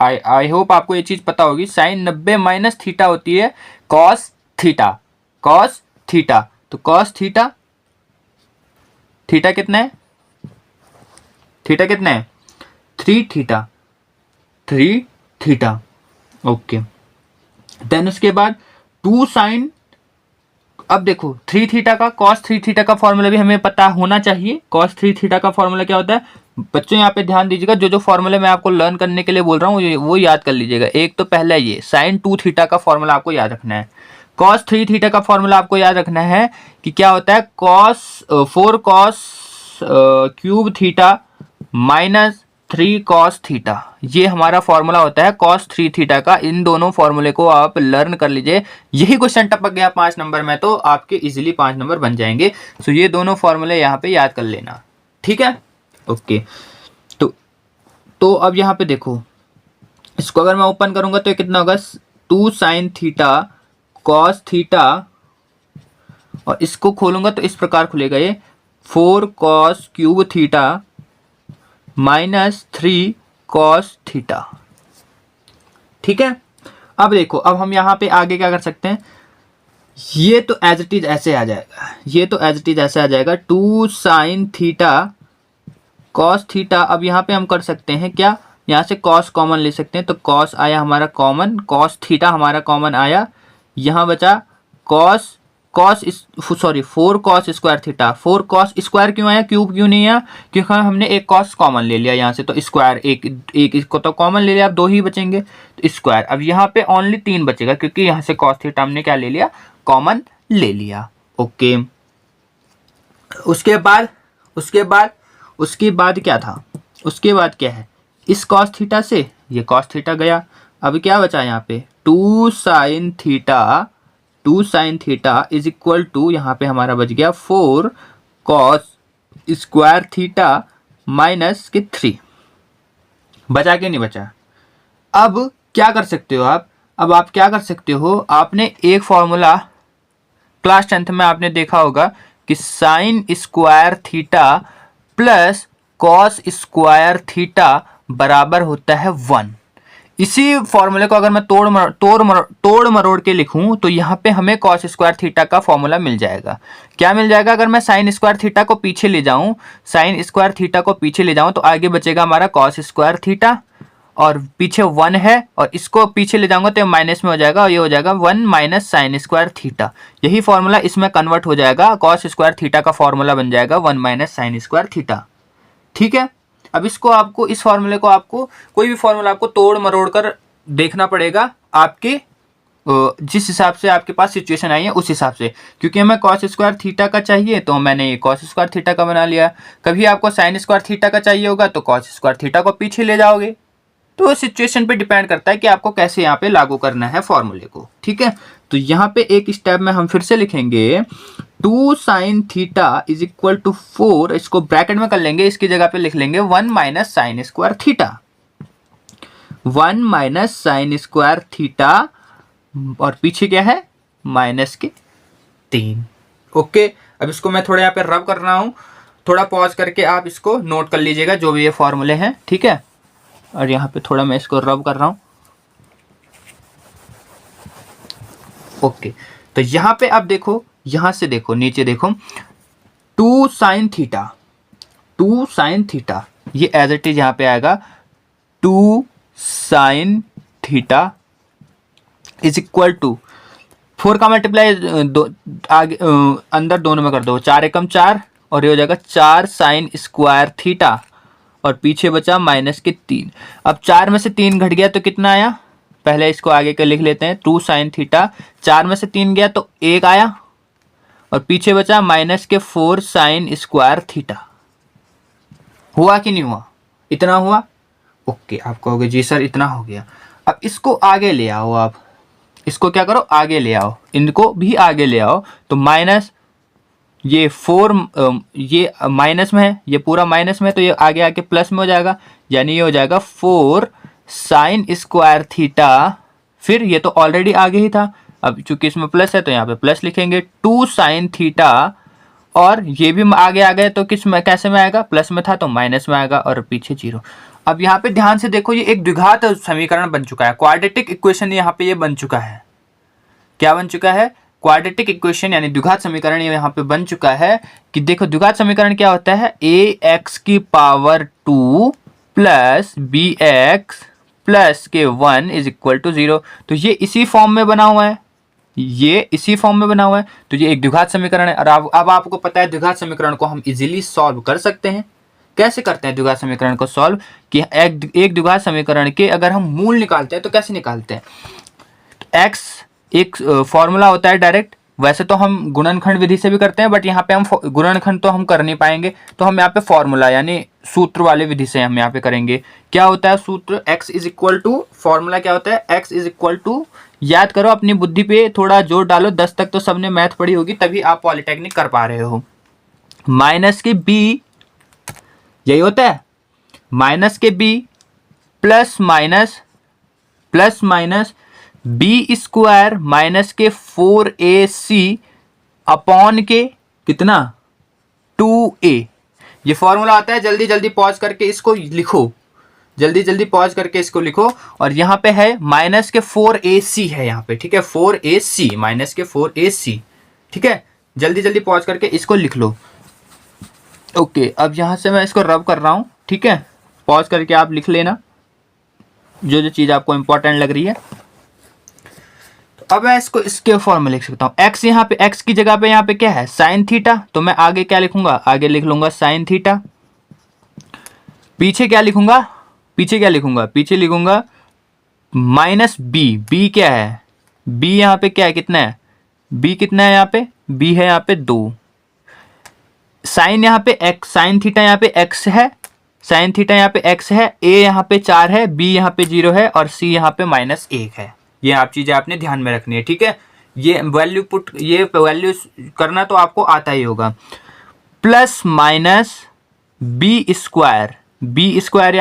आई होप आपको ये चीज पता होगी, साइन 90 माइनस थीटा होती है कॉस थीटा, कॉस थीटा। तो कॉस थीटा, थीटा कितना है, थीटा कितना है 3 थीटा, 3 थीटा। ओके, देन उसके बाद 2 साइन, अब देखो 3 थीटा का कॉस 3 थीटा का फॉर्मूला भी हमें पता होना चाहिए। कॉस 3 थीटा का फॉर्मूला क्या होता है बच्चों, यहाँ पे ध्यान दीजिएगा, जो फॉर्मूले मैं आपको लर्न करने के लिए बोल रहा हूँ वो याद कर लीजिएगा। एक तो पहला ये साइन 2 थीटा का फॉर्मूला आपको याद रखना है। कॉस 3 थीटा का फॉर्मूला आपको याद रखना है कि क्या होता है, cos 4 cos cube theta minus 3 cos theta, ये हमारा फॉर्मूला होता है कॉस 3 थीटा का। इन दोनों फॉर्मूले को आप लर्न कर लीजिए, यही क्वेश्चन टपक गया 5 नंबर में तो आपके इजीली 5 नंबर बन जाएंगे। सो ये दोनों फॉर्मूले यहाँ पे याद कर लेना, ठीक है। ओके, तो अब यहाँ पे देखो, इसको अगर मैं ओपन करूंगा तो ये कितना होगा, 2 साइन थीटा कॉस थीटा, और इसको खोलूंगा तो इस प्रकार खुलेगा ये 4 cos cube theta minus 3 cos theta, ठीक है। अब देखो, अब हम यहाँ पे आगे क्या कर सकते हैं, ये तो एज इट इज ऐसे आ जाएगा, ये तो एज इट इज ऐसे आ जाएगा 2 साइन थीटा कॉस थीटा। अब यहाँ पे हम कर सकते हैं क्या, यहाँ से कॉस कॉमन ले सकते हैं, तो कॉस आया हमारा कॉमन, कॉस थीटा हमारा कॉमन आया, यहाँ बचा cos 4 cos square theta. 4 cos square क्यों आया, क्यूब क्यों नहीं आया, क्योंकि हमने एक कॉस कॉमन ले लिया यहाँ से, तो स्क्वायर एक इसको तो कॉमन ले लिया, अब 2 ही बचेंगे तो स्क्वायर। अब यहाँ पे ओनली 3 बचेगा क्योंकि यहाँ से कॉस थीटा हमने क्या ले लिया, कॉमन ले लिया। ओके, उसके बाद क्या था, उसके बाद क्या है, इस कॉस थीटा से ये कॉस थीटा गया। अब क्या बचा यहाँ पे, 2 sine theta is equal to, यहाँ पे हमारा बच गया 4 कॉस स्क्वायर थीटा माइनस के 3। बचा के नहीं बचा। अब क्या कर सकते हो आप, अब आप क्या कर सकते हो, आपने एक फॉर्मूला क्लास 10th में आपने देखा होगा कि sine square theta plus cos square theta बराबर होता है 1। इसी फॉर्मूले को अगर मैं तोड़ मरोड़ के लिखूं तो यहाँ पे हमें कॉस स्क्वायर थीटा का फॉर्मूला मिल जाएगा। क्या मिल जाएगा, अगर मैं साइन स्क्वायर थीटा को पीछे ले जाऊं, तो आगे बचेगा हमारा कॉस स्क्वायर थीटा, और पीछे 1 है और इसको पीछे ले जाऊंगा तो माइनस में हो जाएगा, और ये हो जाएगा 1 माइनस साइन स्क्वायर थीटा। यही फॉर्मूला इसमें कन्वर्ट हो जाएगा, कॉस स्क्वायर थीटा का फॉर्मूला बन जाएगा 1 माइनस साइन स्क्वायर थीटा। ठीक है, अब इसको आपको, इस फॉर्मूले को आपको, कोई भी फॉर्मूला आपको तोड़ मरोड़ कर देखना पड़ेगा आपके जिस हिसाब से आपके पास सिचुएशन आई है उस हिसाब से। क्योंकि हमें कॉस स्क्वायर थीटा का चाहिए तो मैंने ये कॉस स्क्वायर थीटा का बना लिया। कभी आपको साइन स्क्वायर थीटा का चाहिए होगा तो कॉस स्क्वायर थीटा को पीछे ले जाओगे। तो सिचुएशन पे डिपेंड करता है कि आपको कैसे यहाँ पे लागू करना है फॉर्मूले को। ठीक है, तो यहाँ पे एक स्टेप में हम फिर से लिखेंगे 2 sine theta is equal to 4, इसको ब्रैकेट में कर लेंगे, इसकी जगह पे लिख लेंगे 1 minus sine square theta, 1 minus sine square theta, और पीछे क्या है माइनस के 3। ओके, अब इसको मैं थोड़ा यहाँ पे रब कर रहा हूँ, थोड़ा पॉज करके आप इसको नोट कर लीजिएगा जो भी ये फॉर्मूले हैं। ठीक है, और यहाँ पे थोड़ा मैं इसको रब कर रहा हूँ। ओके, तो यहाँ पे आप देखो, यहाँ से देखो, नीचे देखो, 2 साइन थीटा, ये एज इट इज यहाँ पे आएगा 2 sine theta is equal to 4 का मल्टीप्लाई आगे अंदर दोनों में कर दो, 4 एकम 4, और ये हो जाएगा 4 साइन स्क्वायर थीटा, और पीछे बचा माइनस के 3। अब 4 में से 3 घट गया तो कितना आया, पहले इसको आगे के लिख लेते हैं, 2 साइन थीटा, 4 में से 3 गया तो 1 आया, और पीछे बचा माइनस के 4 साइन स्क्वायर थीटा। हुआ कि नहीं हुआ, इतना हुआ। ओके, आप कहोगे जी सर इतना हो गया। अब इसको आगे ले आओ, आप इसको क्या करो, आगे ले आओ, इनको भी आगे ले आओ, तो माइनस ये 4 ये माइनस में है, ये पूरा माइनस में है, तो ये आगे आके प्लस में हो जाएगा, यानी ये हो जाएगा 4 साइन स्क्वायर थीटा, फिर ये तो ऑलरेडी आगे ही था, अब चूंकि इसमें प्लस है तो यहाँ पे प्लस लिखेंगे, 2 साइन थीटा, और ये भी आगे आ गए तो किस में, कैसे में आएगा, प्लस में था तो माइनस में आएगा, और पीछे 0। अब यहाँ पे ध्यान से देखो, ये एक द्विघात समीकरण बन चुका है, क्वाड्रेटिक इक्वेशन यहाँ पे ये बन चुका है। क्या बन चुका है, क्वाड्रेटिक इक्वेशन यानी द्विघात समीकरण ये यहाँ पे बन चुका है। कि देखो द्विघात समीकरण क्या होता है, ax की पावर 2 प्लस bx प्लस के 1 इज इक्वल टू 0। तो ये इसी फॉर्म में बना हुआ है, ये इसी फॉर्म में बना हुआ है, तो ये एक द्विघात समीकरण है। और अब आपको पता है द्विघात समीकरण को हम इजीली सॉल्व कर सकते हैं। कैसे करते हैं द्विघात समीकरण को सॉल्व, कि एक द्विघात समीकरण के अगर हम मूल निकालते हैं तो कैसे निकालते हैं, x एक फॉर्मूला होता है डायरेक्ट, वैसे तो हम गुणनखंड विधि से भी करते हैं, बट यहाँ पे हम गुणनखंड तो हम कर नहीं पाएंगे, तो हम यहाँ पे फॉर्मूला यानी सूत्र वाले विधि से हम यहाँ पे करेंगे। क्या होता है सूत्र, x is equal to, formula क्या होता है, x इज इक्वल टू, याद करो अपनी बुद्धि पे थोड़ा जोर डालो, 10 तक तो सबने मैथ पढ़ी होगी तभी आप पॉलिटेक्निक कर पा रहे हो। माइनस के b, यही होता है, माइनस के b plus minus B square minus के 4ac अपॉन के कितना 2a। ये फॉर्मूला आता है, जल्दी जल्दी पॉज करके इसको लिखो, जल्दी पॉज करके इसको लिखो। और यहाँ पे है माइनस के 4ac है यहाँ पे, ठीक है, 4ac, माइनस के 4ac, ठीक है, जल्दी पॉज करके इसको लिख लो। ओके, अब यहाँ से मैं इसको रब कर रहा हूँ, ठीक है, पॉज करके आप लिख लेना जो चीज़ आपको इंपॉर्टेंट लग रही है। अब मैं इसको इसके फॉर्म में लिख सकता हूँ, x यहाँ पे, x की जगह पे यहाँ पे क्या है साइन थीटा, तो मैं आगे क्या लिखूंगा, आगे लिख लूंगा साइन थीटा। पीछे क्या लिखूंगा, पीछे लिखूंगा माइनस b क्या है, b यहाँ पे क्या है, कितना है, b कितना है यहाँ पे, b है यहाँ पे 2, साइन यहाँ पे x, साइन थीटा यहाँ पे x है, साइन थीटा यहाँ पे x है, a यहाँ पे 4 है, b यहाँ पे 0 है और c यहाँ पे -1 है। ये आप चीज़ें आपने ध्यान में रखनी है, ठीक है। ये वैल्यू करना तो आपको आता ही होगा। Plus minus B square, B square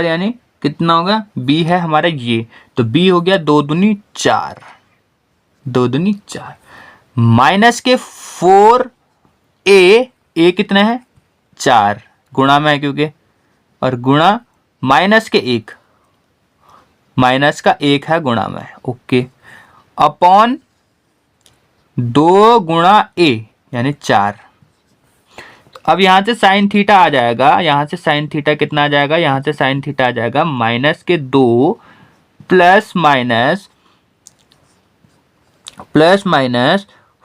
यानी कितना होगा, b है हमारा ये, तो b हो गया 2 दूनी 4, माइनस के 4 a कितना है 4 गुणा में है क्योंकि, और गुणा माइनस के 1, माइनस का 1 है गुणा में, ओके, अपॉन 2 गुणा a यानी 4। अब यहाँ से साइन थीटा आ जाएगा, यहाँ से साइन थीटा कितना आ जाएगा, यहाँ से साइन थीटा आ जाएगा माइनस के 2 प्लस माइनस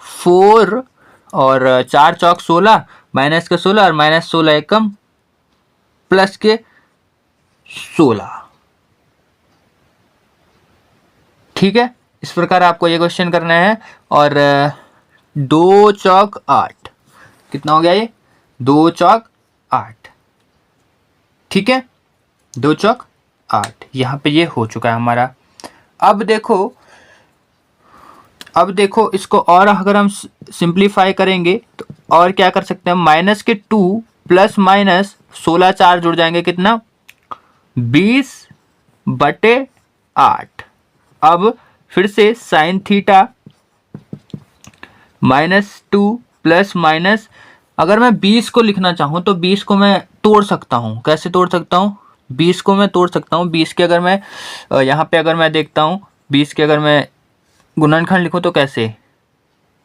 4 और 4 चौक 16, माइनस के 16 और माइनस 16 एकम प्लस के 16, ठीक है। इस प्रकार आपको ये क्वेश्चन करना है। और 2 चौक 8 कितना हो गया, ये 2 चौक 8, ठीक है, 2 चौक 8, यहाँ पे ये हो चुका है हमारा। अब देखो इसको और अगर हम सिंप्लीफाई करेंगे तो और क्या कर सकते हैं, माइनस के 2 प्लस माइनस 16 4 जुड़ जाएंगे कितना 20/8। अब फिर से साइन थीटा -2 प्लस माइनस, अगर मैं 20 को लिखना चाहूँ तो 20 को मैं तोड़ सकता हूँ। कैसे तोड़ सकता हूँ, 20 को मैं तोड़ सकता हूँ। 20 के अगर मैं यहाँ पे अगर मैं देखता हूँ 20 के अगर मैं गुणनखंड लिखूँ तो कैसे,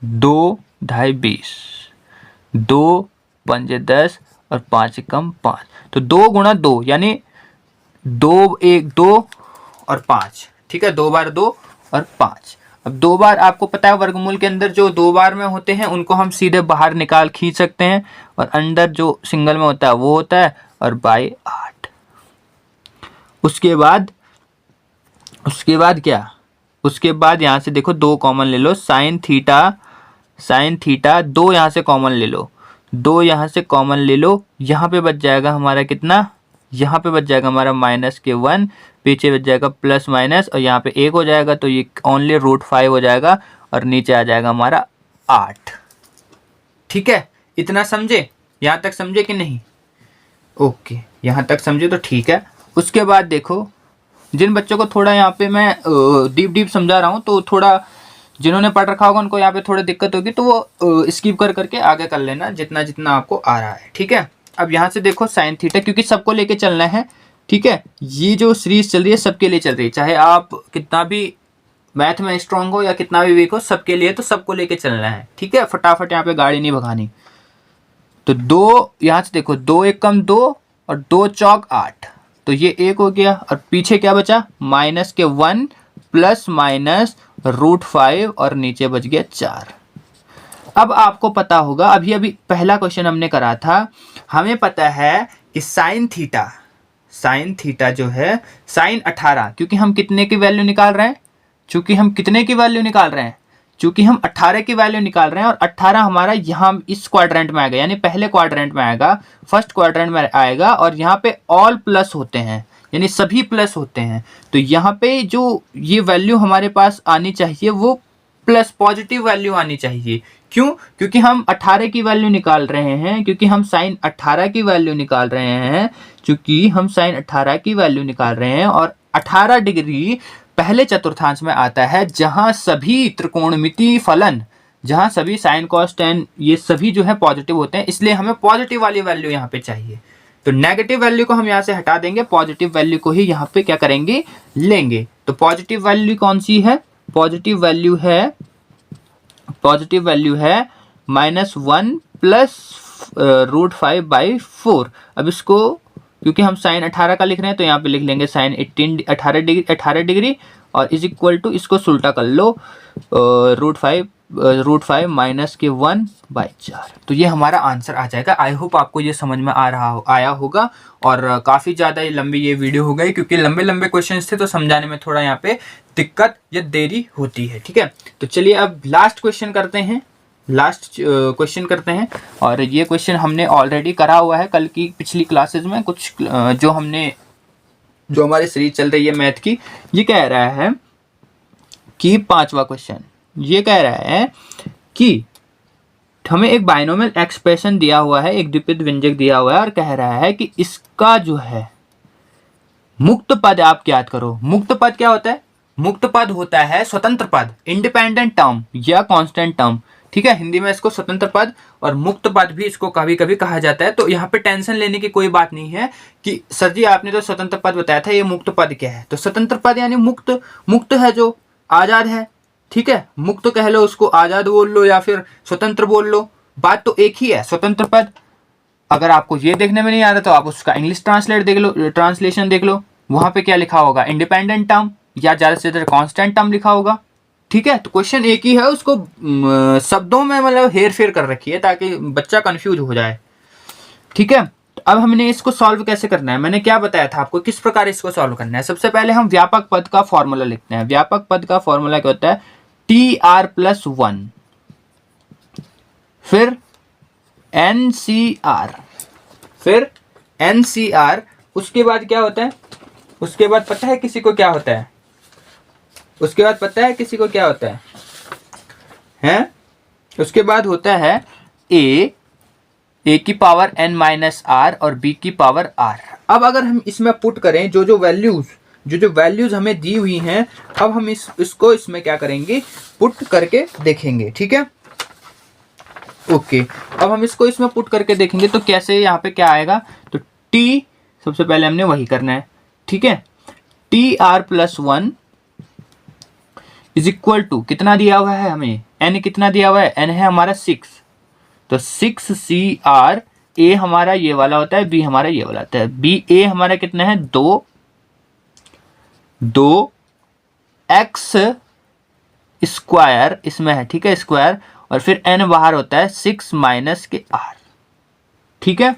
2 ढाई 20, 2 पंजे 10 और 5 एकम 5, तो 2 गुणा 2 यानी 2 1 2 और 5, ठीक है, 2 बार 2 और 5। अब 2 बार आपको पता है वर्गमूल के अंदर जो 2 बार में होते हैं उनको हम सीधे बाहर खींच सकते हैं, और अंदर जो सिंगल में होता है वो होता है, और बाई 8। उसके बाद क्या, उसके बाद यहाँ से देखो 2 कॉमन ले लो, साइन थीटा 2 यहाँ से कॉमन ले लो, 2 यहाँ से कॉमन ले लो, यहाँ पे बच जाएगा हमारा कितना, यहाँ पे बच जाएगा हमारा माइनस के 1, पीछे बच जाएगा प्लस माइनस और यहाँ पे 1 हो जाएगा, तो ये ओनली √5 हो जाएगा और नीचे आ जाएगा हमारा 8, ठीक है। इतना समझे, यहाँ तक समझे कि नहीं, ओके, यहाँ तक समझे तो ठीक है। उसके बाद देखो जिन बच्चों को थोड़ा यहाँ पे मैं डीप समझा रहा हूँ, तो थोड़ा जिन्होंने पढ़ रखा होगा उनको यहाँ पे थोड़ी दिक्कत होगी, तो वो स्किप करके आगे कर लेना जितना आपको आ रहा है, ठीक है। अब यहाँ से देखो साइन थीटा, क्योंकि सबको लेके चलना है, ठीक है, ये जो सीरीज चल रही है सबके लिए चल रही है, चाहे आप कितना भी मैथ में स्ट्रांग हो या कितना भी वीक हो, सबके लिए, तो सबको लेके चलना है, ठीक है। फटाफट यहाँ पे गाड़ी नहीं भगानी। तो 2 यहाँ से देखो, 2 एकम 2 और 2 चौक 8, तो ये 1 हो गया, और पीछे क्या बचा माइनस के 1 प्लस माइनस √5 और नीचे बच गया 4। अब आपको पता होगा, अभी पहला क्वेश्चन हमने करा था, हमें पता है कि साइन थीटा जो है साइन 18, क्योंकि हम कितने की वैल्यू निकाल रहे हैं, चूंकि हम 18 की वैल्यू निकाल रहे हैं, और 18 हमारा यहाँ इस क्वाड्रेंट में आएगा, यानी पहले क्वाड्रेंट में आएगा, फर्स्ट क्वाड्रेंट में आएगा, और यहाँ पे ऑल प्लस होते हैं, यानी सभी प्लस होते हैं। तो यहाँ पे जो ये वैल्यू हमारे पास आनी चाहिए वो प्लस पॉजिटिव वैल्यू आनी चाहिए। क्यों, क्योंकि हम 18 की वैल्यू निकाल रहे हैं, क्योंकि हम साइन 18 की वैल्यू निकाल रहे हैं, और 18 डिग्री पहले चतुर्थांश में आता है, जहां सभी त्रिकोणमितीय फलन, जहां सभी साइन कॉस टेन ये सभी जो है पॉजिटिव होते हैं, इसलिए हमें पॉजिटिव वाली वैल्यू यहाँ पे चाहिए। तो नेगेटिव वैल्यू को हम यहाँ से हटा देंगे, पॉजिटिव वैल्यू को ही यहाँ पे क्या करेंगे, लेंगे। तो पॉजिटिव वैल्यू कौन सी है, पॉजिटिव वैल्यू है -1 प्लस √5/4। अब इसको क्योंकि हम साइन 18 का लिख रहे हैं तो यहाँ पे लिख लेंगे साइन 18 डिग्री और इज इक्वल टू, इसको सुल्टा कर लो, √5 माइनस के 1/4। तो ये हमारा आंसर आ जाएगा। आई होप आपको ये समझ में आया होगा। और काफ़ी ज़्यादा लंबी ये वीडियो हो गई, क्योंकि लंबे क्वेश्चंस थे तो समझाने में थोड़ा यहाँ पे दिक्कत या देरी होती है, ठीक है। तो चलिए अब लास्ट क्वेश्चन करते हैं। लास्ट क्वेश्चन करते हैं। और ये क्वेश्चन हमने ऑलरेडी करा हुआ है कल की पिछली क्लासेस में, कुछ जो हमारी सीरीज चल रही है मैथ की। ये कह रहा है कि 5वां क्वेश्चन ये कह रहा है कि हमें एक बाइनोमियल एक्सप्रेशन दिया हुआ है, एक द्विपद व्यंजक दिया हुआ है, और कह रहा है कि इसका जो है मुक्त पद आप ज्ञात करो। मुक्त पद क्या होता है? मुक्त पद होता है स्वतंत्र पद, इंडिपेंडेंट टर्म या कांस्टेंट टर्म। ठीक है, हिंदी में इसको स्वतंत्र पद और मुक्त पद भी इसको कभी कभी कहा जाता है। तो यहाँ पे टेंशन लेने की कोई बात नहीं है कि सर जी आपने तो स्वतंत्र पद बताया था, ये मुक्त पद क्या है? तो स्वतंत्र पद यानी मुक्त, मुक्त है जो आजाद है। ठीक है, मुक्त कह लो उसको, आजाद बोल लो या फिर स्वतंत्र बोल लो, बात तो एक ही है, स्वतंत्र पद। अगर आपको ये देखने में नहीं आ रहा तो आप उसका इंग्लिश ट्रांसलेशन देख लो, वहां पे क्या लिखा होगा? इंडिपेंडेंट टर्म या ज्यादा से ज्यादा कांस्टेंट टर्म लिखा होगा। ठीक है, तो क्वेश्चन एक ही है, उसको शब्दों में मतलब हेर फेर कर रखी है ताकि बच्चा कंफ्यूज हो जाए। ठीक है, तो अब हमने इसको सॉल्व कैसे करना है, मैंने क्या बताया था आपको किस प्रकार इसको सॉल्व करना है। सबसे पहले हम व्यापक पद का फॉर्मूला लिखते हैं। व्यापक पद का फॉर्मूला क्या होता है? TR+1, फिर NCR, फिर NCR। उसके बाद क्या होता है? उसके बाद पता है किसी को क्या होता है? उसके बाद पता है किसी को क्या होता है? हैं? उसके बाद होता है A की पावर N-R और B की पावर R। अब अगर हम इसमें पुट करें जो वैल्यूज हमें दी हुई हैं, अब हम इसको इसमें क्या करेंगे? पुट करके देखेंगे। ठीक है, ओके। अब हम इसको इसमें पुट करके देखेंगे तो कैसे यहाँ पे क्या आएगा? तो T सबसे पहले हमने वही करना है। ठीक है, TR+1 इज इक्वल टू कितना दिया हुआ है हमें? N कितना दिया हुआ है? N है हमारा 6, तो 6CR। A हमारा ये वाला होता है, B हमारा ये वाला होता है। A हमारा कितना है? 2 x स्क्वायर इसमें है। ठीक है, स्क्वायर, और फिर N बाहर होता है 6 माइनस के R। ठीक है,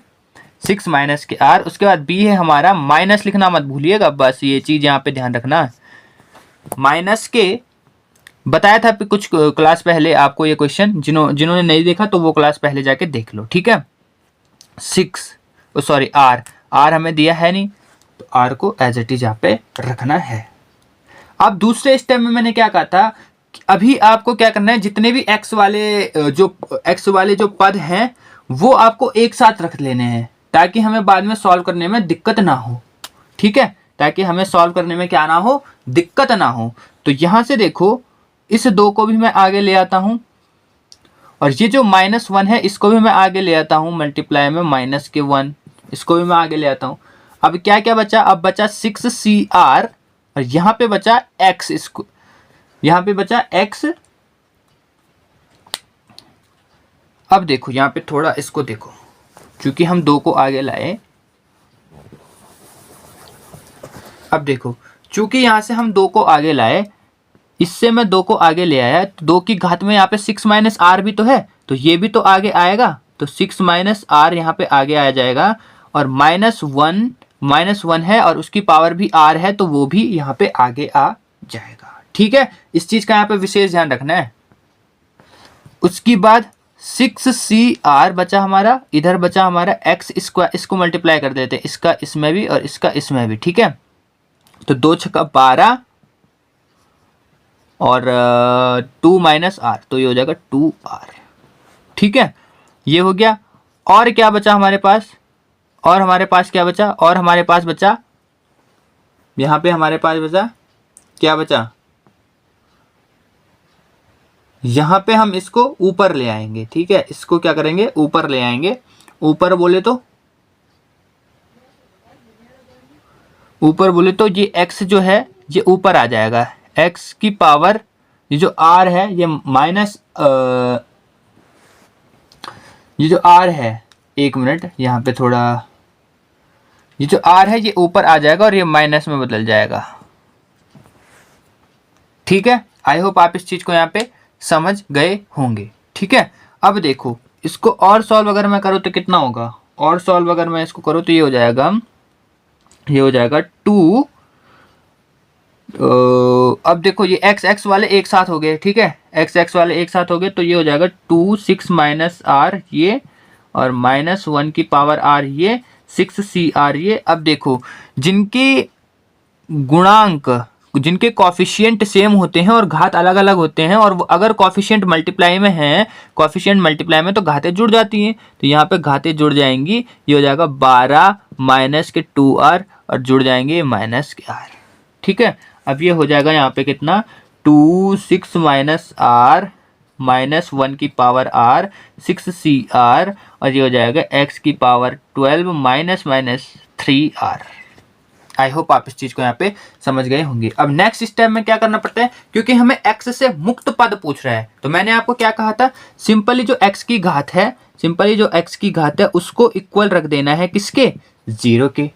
6 माइनस के R। उसके बाद B है हमारा, माइनस लिखना मत भूलिएगा, बस ये चीज यहाँ पे ध्यान रखना है। माइनस के बताया था कुछ क्लास पहले आपको ये क्वेश्चन, जिन्होंने नहीं देखा तो वो क्लास पहले जाके देख लो। ठीक है, 6 सॉरी R हमें दिया है नहीं, तो R को एज इट इज यहाँ पे रखना है। अब दूसरे स्टेप में मैंने क्या कहा था कि अभी आपको क्या करना है, जितने भी x वाले जो पद हैं वो आपको एक साथ रख लेने हैं ताकि हमें बाद में सॉल्व करने में दिक्कत ना हो। ठीक है, ताकि हमें सॉल्व करने में क्या ना हो? दिक्कत ना हो। तो यहां से देखो, इस 2 को भी मैं आगे ले आता हूं, और ये जो -1 है इसको भी मैं आगे ले आता हूं, मल्टीप्लाई में -1 इसको भी मैं आगे ले आता हूं। अब क्या क्या बचा? अब बचा 6CR, और यहां पे बचा x, इसको यहां पे बचा x। अब देखो यहां पे थोड़ा इसको देखो, क्योंकि हम 2 को आगे लाए। अब देखो, चूंकि यहां से हम 2 को आगे लाए, इससे मैं 2 को आगे ले आया, तो 2 की घात में यहाँ पे 6 माइनस R भी तो है, तो ये भी तो आगे आएगा, तो 6 माइनस R यहाँ पे आगे आ जाएगा, और -1 है और उसकी पावर भी R है, तो वो भी यहाँ पे आगे आ जाएगा। ठीक है, इस चीज का यहाँ पे विशेष ध्यान रखना है। उसके बाद 6CR बचा हमारा, इधर बचा हमारा x स्क्वायर, इसको मल्टीप्लाई कर देते हैं, इसका इसमें भी और इसका इसमें भी। ठीक है, तो 2 छक्का 12 और 2 माइनस R, तो ये हो जाएगा 2R। ठीक है, ये हो गया। और क्या बचा हमारे पास? और हमारे पास क्या बचा? और हमारे पास बचा, यहां पे हमारे पास बचा, क्या बचा? यहां पे हम इसको ऊपर ले आएंगे। ठीक है, इसको क्या करेंगे? ऊपर ले आएंगे। ऊपर बोले तो ये x जो है ये ऊपर आ जाएगा, x की पावर, ये जो r है ये माइनस, ये जो r है, एक मिनट यहाँ पे थोड़ा, ये जो r है ये ऊपर आ जाएगा और ये माइनस में बदल जाएगा। ठीक है, आई होप आप इस चीज को यहाँ पे समझ गए होंगे। ठीक है, अब देखो इसको और सॉल्व अगर मैं करूँ तो कितना होगा? और सॉल्व अगर मैं इसको करूँ तो ये हो जाएगा 2 अब देखो ये एक्स एक्स वाले एक साथ हो गए, ठीक है, एक्स एक्स वाले एक साथ हो गए, तो ये हो जाएगा 2 6 माइनस आर ये, और -1 की पावर आर ये, 6 सी आर ये। अब देखो जिनके गुणांक, जिनके कॉफिशिएंट सेम होते हैं और घात अलग अलग होते हैं, और अगर कॉफिशिएंट मल्टीप्लाई में है, कॉफिशिएंट मल्टीप्लाई में, तो घातें जुड़ जाती हैं, तो यहाँ पे घातें जुड़ जाएंगी, ये हो जाएगा 12 माइनस के 2r और जुड़ जाएंगे माइनस के r, ठीक है। अब ये हो जाएगा यहाँ पे कितना, 2 6 माइनस आर -1 की पावर r 6 सी आर, और ये हो जाएगा x की power 12 minus 3r। I hope आप इस चीज को यहाँ पे समझ गए होंगे। अब नेक्स्ट स्टेप में क्या करना पड़ता है, क्योंकि हमें x से मुक्त पद पूछ रहा है, तो मैंने आपको क्या कहा था, सिंपली जो x की घात है, सिंपली जो x की घात है उसको इक्वल रख देना है किसके, 0 के।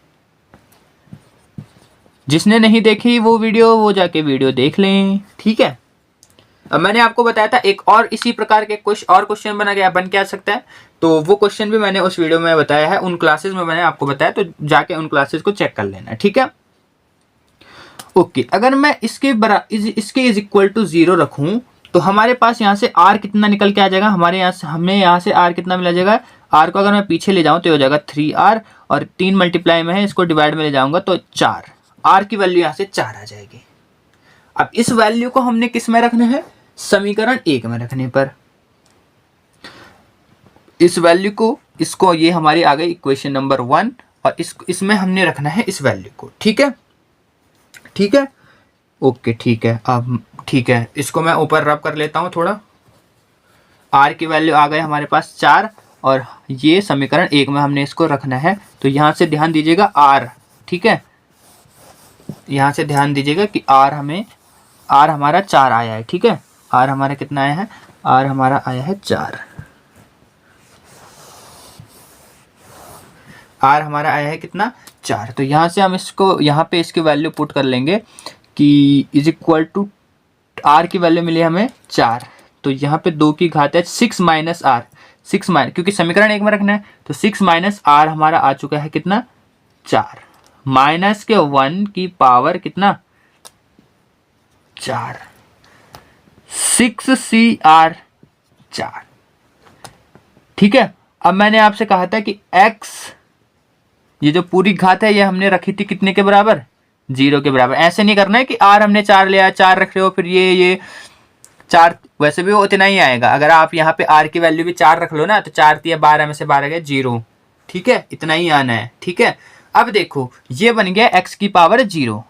जिसने नहीं देखी वो वीडियो, वो जाके वीडियो देख लें, ठीक है। अब मैंने आपको बताया था एक और इसी प्रकार के कुछ और क्वेश्चन बन के आ सकता है, तो वो क्वेश्चन भी मैंने उस वीडियो में बताया है, उन क्लासेस में मैंने आपको बताया, तो जाके उन क्लासेस को चेक कर लेना, ठीक है। ओके, अगर मैं इसके इज इक्वल टू 0 रखूं, तो हमारे पास यहाँ से r कितना निकल के आ जाएगा, हमें यहाँ से r कितना मिला जाएगा, r को अगर मैं पीछे ले जाऊं तो हो जाएगा 3r, और 3 मल्टीप्लाई में है, इसको डिवाइड में ले जाऊंगा तो 4, r की वैल्यू यहाँ से 4 आ जाएगी। अब इस वैल्यू को हमने किस में रखना है, समीकरण 1 में रखने पर, इस वैल्यू को, इसको, ये हमारी आ गई इक्वेशन नंबर 1, और इसमें हमने रखना है इस वैल्यू को, ठीक है, ठीक है, ओके, ठीक है। अब ठीक है, इसको मैं ऊपर रब कर लेता हूँ थोड़ा, r की वैल्यू आ गई हमारे पास 4, और ये समीकरण 1 में हमने इसको रखना है, तो यहाँ से ध्यान दीजिएगा r, ठीक है, यहाँ से ध्यान दीजिएगा कि r हमारा 4 आया है, ठीक है, r हमारा कितना आया है, r हमारा आया है 4, r हमारा आया है कितना, 4। तो यहाँ से हम इसको, यहाँ पे इसकी वैल्यू पुट कर लेंगे कि इज इक्वल टू, r की वैल्यू मिली हमें 4, तो यहाँ पे 2 की घात है 6 माइनस आर, 6 माइनस, क्योंकि समीकरण 1 में रखना है, तो 6 माइनस आर हमारा आ चुका है कितना, 4, माइनस के 1 की पावर कितना, 4, 6 सी आर 4, ठीक है। अब मैंने आपसे कहा था कि x, ये जो पूरी घात है ये हमने रखी थी कितने के बराबर, 0 के बराबर। ऐसे नहीं करना है कि r हमने 4 लिया, 4 रख रहे हो, फिर ये 4, वैसे भी वो उतना ही आएगा, अगर आप यहाँ पे r की वैल्यू भी 4 रख लो ना, तो 4 तिया 12 में से 12 गए 0, ठीक है, इतना ही आना है, ठीक है। अब देखो ये बन गया x की पावर 0,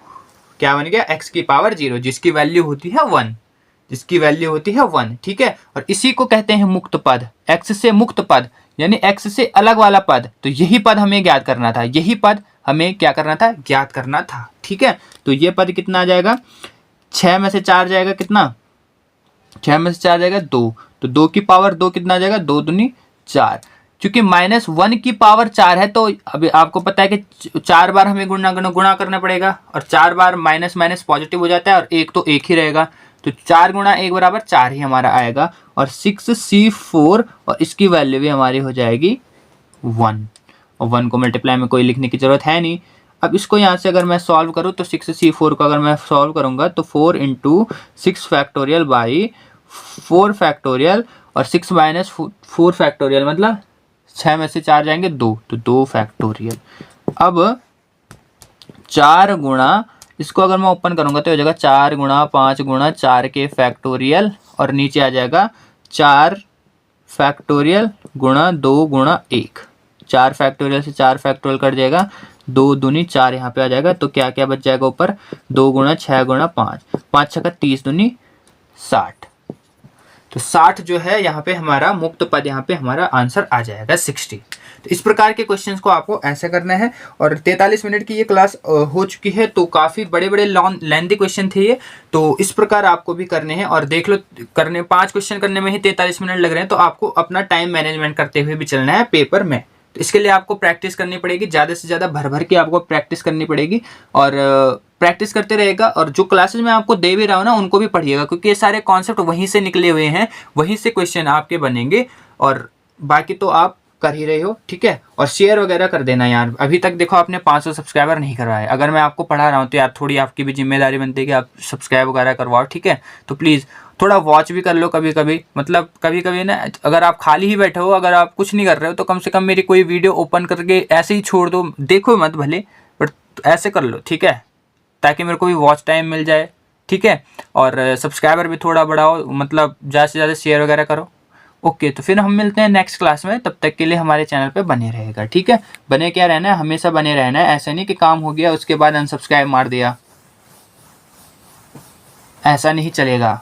क्या बन गया, x की पावर 0, जिसकी वैल्यू होती है 1, जिसकी वैल्यू होती है 1, ठीक है। और इसी को कहते हैं मुक्त पद, x से मुक्त पद, यानी x से अलग वाला पद, तो यही पद हमें ज्ञात करना था, यही पद हमें क्या करना था, ज्ञात करना था, ठीक है। तो ये पद कितना आ जाएगा, 6 में से 4 जाएगा कितना, 6 में से 4 जाएगा 2, तो 2 की पावर 2 कितना आ जाएगा, 2 दूनी 4, क्योंकि -1 की पावर 4 है, तो अभी आपको पता है कि 4 बार हमें गुणा करना पड़ेगा, और 4 बार माइनस माइनस पॉजिटिव हो जाता है, और एक तो एक ही रहेगा, तो 4 गुणा 1 बराबर 4 ही हमारा आएगा, और 6c4, और इसकी वैल्यू भी हमारी हो जाएगी 1, और 1 को मल्टीप्लाई में कोई लिखने की जरूरत है नहीं। अब इसको यहाँ से अगर मैं सॉल्व करूँ, तो 6c4 को अगर मैं सॉल्व करूँगा, तो 4 × 6 फैक्टोरियल बाई 4 फैक्टोरियल, और 6 माइनस 4 फैक्टोरियल मतलब 6 में से 4 जाएंगे 2, तो 2 फैक्टोरियल। अब 4 गुणा, इसको अगर मैं ओपन करूंगा तो हो जाएगा 4 गुणा 5 गुणा 4 के फैक्टोरियल, और नीचे आ जाएगा 4 फैक्टोरियल गुणा 2 गुणा 1, 4 फैक्टोरियल से 4 फैक्टोरियल कट जाएगा, 2 दूनी 4 यहाँ पे आ जाएगा, तो क्या क्या बच जाएगा ऊपर, 2 गुणा 6 गुणा 5, 5 6 30 दूनी 60, तो 60 जो है यहाँ पे हमारा मुक्त पद, यहाँ पे हमारा आंसर आ जाएगा 60। तो इस प्रकार के क्वेश्चंस को आपको ऐसे करना है, और 43 मिनट की ये क्लास हो चुकी है, तो काफ़ी बड़े बड़े लेंथी क्वेश्चन थे ये, तो इस प्रकार आपको भी करने हैं, और देख लो करने 5 क्वेश्चन करने में ही 43 मिनट लग रहे हैं, तो आपको अपना टाइम मैनेजमेंट करते हुए भी चलना है पेपर में। तो इसके लिए आपको प्रैक्टिस करनी पड़ेगी, ज़्यादा से ज़्यादा भर भर के आपको प्रैक्टिस करनी पड़ेगी, और प्रैक्टिस करते रहेगा, और जो क्लासेज मैं आपको दे भी रहा हूँ ना, उनको भी पढ़िएगा, क्योंकि ये सारे कॉन्सेप्ट वहीं से निकले हुए हैं, वहीं से क्वेश्चन आपके बनेंगे, और बाकी तो आप कर ही रहे हो, ठीक है। और शेयर वगैरह कर देना यार। अभी तक देखो आपने 500 सब्सक्राइबर नहीं करवाए, अगर मैं आपको पढ़ा रहा हूँ तो यार थोड़ी आपकी भी जिम्मेदारी बनती है कि आप सब्सक्राइब वगैरह करवाओ, ठीक है। तो प्लीज़ थोड़ा वॉच भी कर लो कभी कभी, मतलब कभी कभी ना, अगर आप खाली ही बैठे हो, अगर आप कुछ नहीं कर रहे हो, तो कम से कम मेरी कोई वीडियो ओपन करके ऐसे ही छोड़ दो, देखो मत भले, बट ऐसे कर लो, ठीक है, ताकि मेरे को भी वॉच टाइम मिल जाए, ठीक है। और सब्सक्राइबर भी थोड़ा बढ़ाओ, मतलब ज़्यादा से ज़्यादा शेयर वगैरह करो। ओके, तो फिर हम मिलते हैं नेक्स्ट क्लास में, तब तक के लिए हमारे चैनल पे बने रहेगा, ठीक है। बने क्या रहना है, हमेशा बने रहना है, ऐसा नहीं कि काम हो गया उसके बाद अनसब्सक्राइब मार दिया, ऐसा नहीं चलेगा।